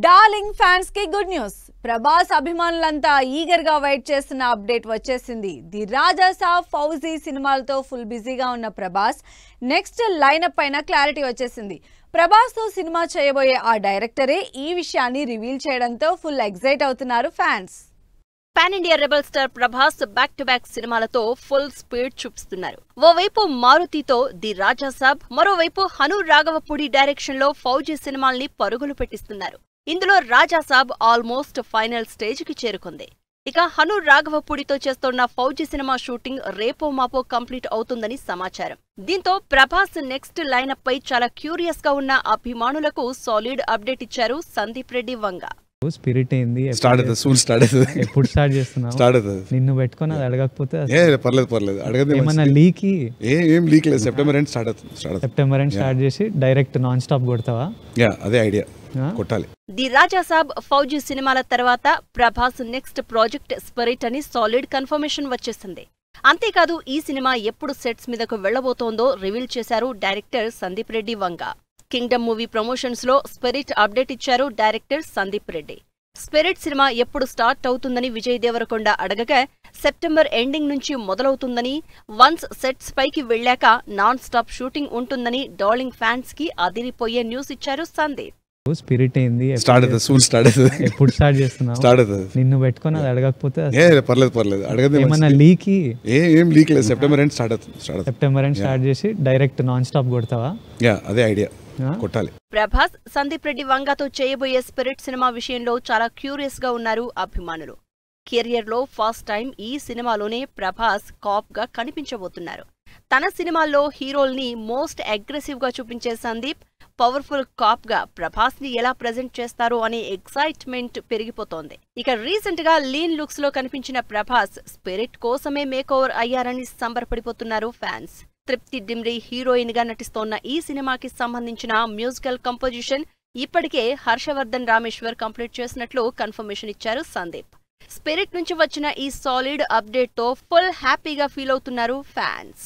Darling fans కి good news. Prabhas అభిమానులంతా eager గా wait చేస్తున్న అప్డేట్ వచ్చేసింది. ది రాజా సాబ్, ఫౌజీ సినిమాలతో ఫుల్ బిజీగా ఉన్న ప్రభాస్ నెక్స్ట్ లైనప్ పైన క్లారిటీ వచ్చేసింది. ప్రభాస్ తో సినిమా చేయబోయే ఆ డైరెక్టరే ఈ విషయాన్ని రివీల్ చేయడంతో ఫుల్ ఎక్సైట్ అవుతున్నారు fans. Pan India rebel star Prabhas back to back సినిమాలతో ఫుల్ స్పీడ్ చూపిస్తున్నారు. ఓవైపు మారుతితో ది రాజా సాబ్, మరోవైపు హను రాఘవపూడి డైరెక్షన్ లో ఫౌజీ సినిమాల్ని పరుగులు పెట్టిస్తున్నారు. ఇందులో రాజా సాబ్ ఆల్మోస్ట్ ఫైనల్ స్టేజ్ కి చేరుకుంది. ఇక హను రాఘవపూడితో చేస్తోన్న ఫౌజీ సినిమా షూటింగ్ రేపో మాపో కంప్లీట్ అవుతుందని సమాచారం. దీంతో ప్రభాస్ నెక్స్ట్ లైనప్ పై చాలా క్యూరియస్ గా ఉన్న అభిమానులకు సాలిడ్ అప్డేట్ ఇచ్చారు సందీప్ రెడ్డి వంగ. స్పిరిట్ ఏంది ఎప్పుడు స్టార్ట్ చేస్తున్నావు? నిన్ను పెట్టుకొని అది అడగకపోతే పర్లేదు అడగదు. ఏమన్నా లీక్ ఏం లీక్ లేదు. సెప్టెంబర్ ఎండ్ స్టార్ట్ చేసి డైరెక్ట్ నాన్ స్టాప్ కొడతావా? అదే ఐడియా, కొట్టాలి. ది రాజా సాబ్, ఫౌజీ సినిమాల తర్వాత ప్రభాస్ నెక్స్ట్ ప్రాజెక్ట్ స్పిరిట్ అని సాలిడ్ కన్ఫర్మేషన్ వచ్చేసింది. అంతేకాదు ఈ సినిమా ఎప్పుడు సెట్స్ మీదకు వెళ్లబోతోందో రివీల్ చేశారు director Sandeep Reddy Vanga. Kingdom movie promotions లో స్పిరిట్ అప్డేట్ ఇచ్చారు director Sandeep Reddy. Spirit cinema ఎప్పుడు స్టార్ట్ అవుతుందని విజయ్ దేవరకొండ అడగగా సెప్టెంబర్ ఎండింగ్ నుంచి మొదలవుతుందని, వన్స్ సెట్స్ పైకి వెళ్లాక నాన్ స్టాప్ షూటింగ్ ఉంటుందని డార్లింగ్ ఫ్యాన్స్ కి అదిరిపోయే న్యూస్ ఇచ్చారు సందీప్. స్పిరిట్ ఏంది ఎప్పుడు స్టార్ట్ చేస్తున్నావు? నిన్ను పెట్టుకొని అది అడగకపోతే పర్లేదు అడగదు. ఏమన్నా లీక్ ఏం లీక్ లేదు. సెప్టెంబర్ ఎండ్ స్టార్ట్ చేసి డైరెక్ట్ నాన్ స్టాప్ కొడతావా? అదే ఐడియా, కొట్టాలి. ప్రభాస్ సందీప్ రెడ్డి వంగతో చేయబోయే స్పిరిట్ సినిమా విషయంలో చాలా క్యూరియస్ గా ఉన్నారు అభిమానులు. కెరియర్ లో ఫస్ట్ టైం ఈ సినిమాలోనే ప్రభాస్ కాప్ గా కనిపించబోతున్నారు. తన సినిమాల్లో హీరోల్ని మోస్ట్ అగ్రెసివ్ గా చూపించే సందీప్ పవర్ఫుల్ కాప్ గా ప్రభాస్ ని ఎలా ప్రెజెంట్ చేస్తారో అనే ఎక్సైట్మెంట్ పెరిగిపోతోంది. ఇక రీసెంట్ గా లీన్ లుక్స్ లో కనిపించిన ప్రభాస్ స్పిరిట్ కోసమే మేక్ ఓవర్ అయ్యారని సంబరపడిపోతున్నారు ఫ్యాన్స్. తృప్తి డిమ్రీ హీరోయిన్ గా నటిస్తోన్న ఈ సినిమాకి సంబంధించిన మ్యూజికల్ కంపోజిషన్ ఇప్పటికే హర్షవర్ధన్ రామేశ్వర్ కంప్లీట్ చేసినట్లు కన్ఫర్మేషన్ ఇచ్చారు సందీప్. స్పిరిట్ నుంచి వచ్చిన ఈ సాలిడ్ అప్డేట్ తో ఫుల్ హ్యాపీగా ఫీల్ అవుతున్నారు ఫ్యాన్స్.